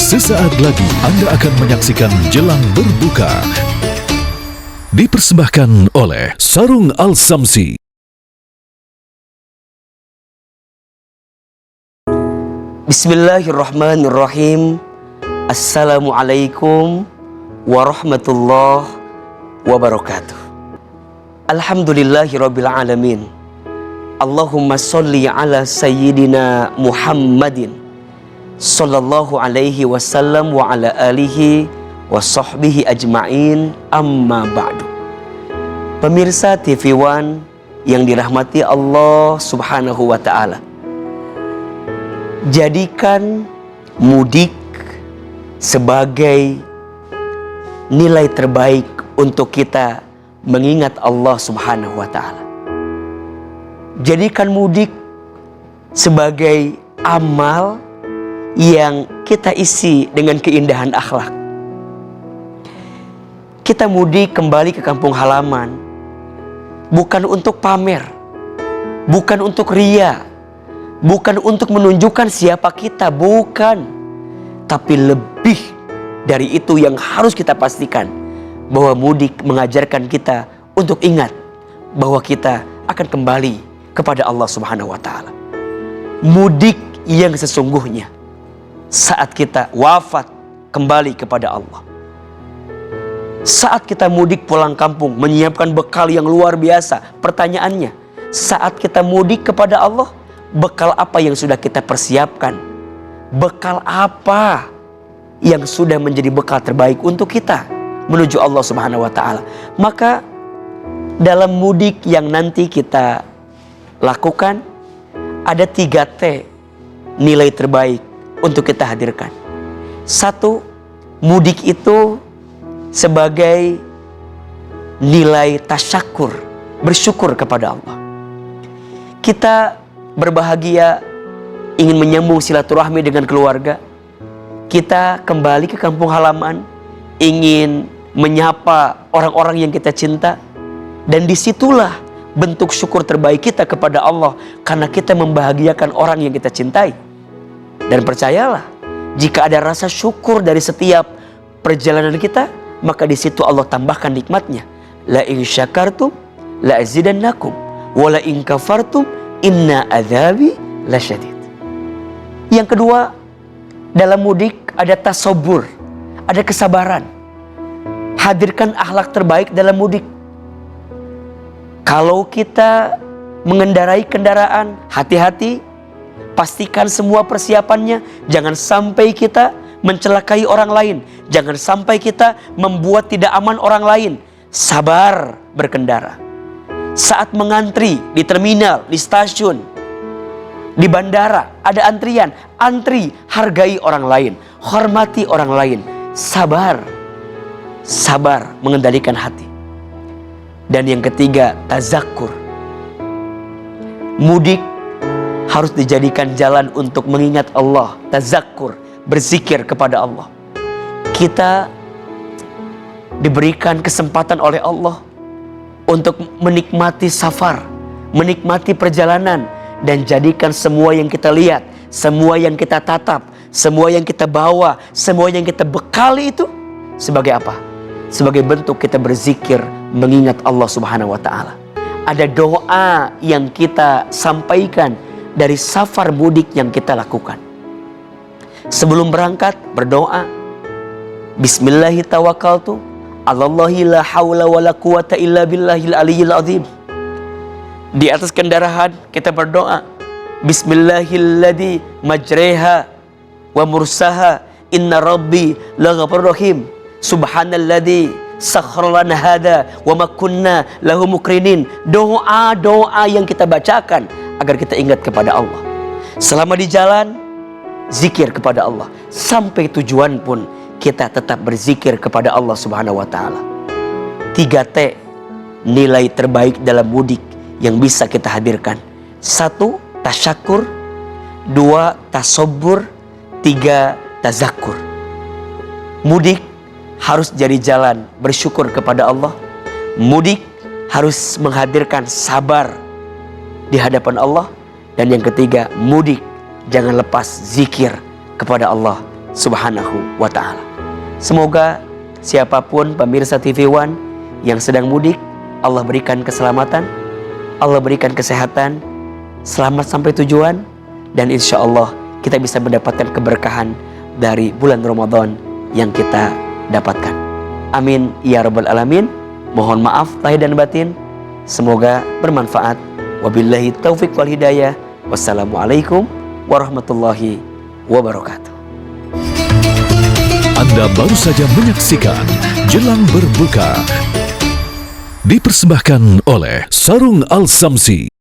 Sesaat lagi Anda akan menyaksikan Jelang Berbuka. Dipersembahkan oleh Sarung Al-Samsi. Bismillahirrahmanirrahim. Assalamualaikum warahmatullahi wabarakatuh. Alhamdulillahirabbil alamin. Allahumma sholli ala sayyidina Muhammadin sallallahu alaihi wasallam wa ala alihi wa sahbihi ajma'in, amma ba'du. Pemirsa TV One yang dirahmati Allah subhanahu wa ta'ala, jadikan mudik sebagai nilai terbaik untuk kita mengingat Allah subhanahu wa ta'ala. Jadikan mudik sebagai amal yang kita isi dengan keindahan akhlak. Kita mudik kembali ke kampung halaman bukan untuk pamer, bukan untuk ria, bukan untuk menunjukkan siapa kita, bukan. Tapi lebih dari itu yang harus kita pastikan, bahwa mudik mengajarkan kita untuk ingat bahwa kita akan kembali kepada Allah subhanahu wa ta'ala. Mudik yang sesungguhnya saat kita wafat kembali kepada Allah. Saat kita mudik pulang kampung menyiapkan bekal yang luar biasa. Pertanyaannya, saat kita mudik kepada Allah, bekal apa yang sudah kita persiapkan? Bekal apa yang sudah menjadi bekal terbaik untuk kita menuju Allah subhanahu wa ta'ala? Maka dalam mudik yang nanti kita lakukan, ada 3T nilai terbaik untuk kita hadirkan. 1, mudik itu sebagai nilai tasyakur, bersyukur kepada Allah. Kita berbahagia, ingin menyambung silaturahmi dengan keluarga. Kita kembali ke kampung halaman, ingin menyapa orang-orang yang kita cinta. Dan disitulah bentuk syukur terbaik kita kepada Allah, karena kita membahagiakan orang yang kita cintai. Dan percayalah, jika ada rasa syukur dari setiap perjalanan kita, maka di situ Allah tambahkan nikmatnya. La in syakartum la azidannakum wa la in kafartum inna adzabi lasyadid. Yang kedua, dalam mudik ada tasabbur, ada kesabaran. Hadirkan akhlak terbaik dalam mudik. Kalau kita mengendarai kendaraan, hati-hati. Pastikan semua persiapannya. Jangan sampai kita mencelakai orang lain. Jangan sampai kita membuat tidak aman orang lain. Sabar berkendara. Saat mengantri di terminal, di stasiun, di bandara, ada antrian. Antri, hargai orang lain, hormati orang lain. Sabar. Sabar mengendalikan hati. Dan yang ketiga, tazakkur. Mudik harus dijadikan jalan untuk mengingat Allah, tazakkur, berzikir kepada Allah. Kita diberikan kesempatan oleh Allah untuk menikmati safar, menikmati perjalanan, dan jadikan semua yang kita lihat, semua yang kita tatap, semua yang kita bawa, semua yang kita bekali itu sebagai apa? Sebagai bentuk kita berzikir, mengingat Allah subhanahu wa ta'ala. Ada doa yang kita sampaikan dari safar mudik yang kita lakukan. Sebelum berangkat, berdoa, Bismillahi tawakkaltu Allahi la hawla wa la quwata illa billahil aliyyil azim. Di atas kendaraan kita berdoa, Bismillahilladzi majreha wa mursaha inna rabbi laghafurur rahim. Subhanalladzi sakhkhara lana hada wa ma kunna lahu muqrinin. Doa-doa yang kita bacakan agar kita ingat kepada Allah. Selama di jalan, zikir kepada Allah. Sampai tujuan pun kita tetap berzikir kepada Allah subhanahu wa ta'ala. 3T nilai terbaik dalam mudik yang bisa kita hadirkan. 1, tasyakur. 2, tasabbur. 3, tazakkur. Mudik harus jadi jalan bersyukur kepada Allah. Mudik harus menghadirkan sabar di hadapan Allah. Dan yang ketiga, mudik jangan lepas zikir kepada Allah Subhanahu wa ta'ala. Semoga siapapun pemirsa TV One yang sedang mudik, Allah berikan keselamatan, Allah berikan kesehatan, selamat sampai tujuan, dan insya Allah kita bisa mendapatkan keberkahan dari bulan Ramadan yang kita dapatkan. Amin ya rabbal alamin. Mohon maaf lahir dan batin. Semoga bermanfaat. Wabillahi taufiq wal hidayah. Wassalamualaikum warahmatullahi wabarakatuh. Anda baru saja menyaksikan Jelang Berbuka, dipersembahkan oleh Sarung Al Samsi.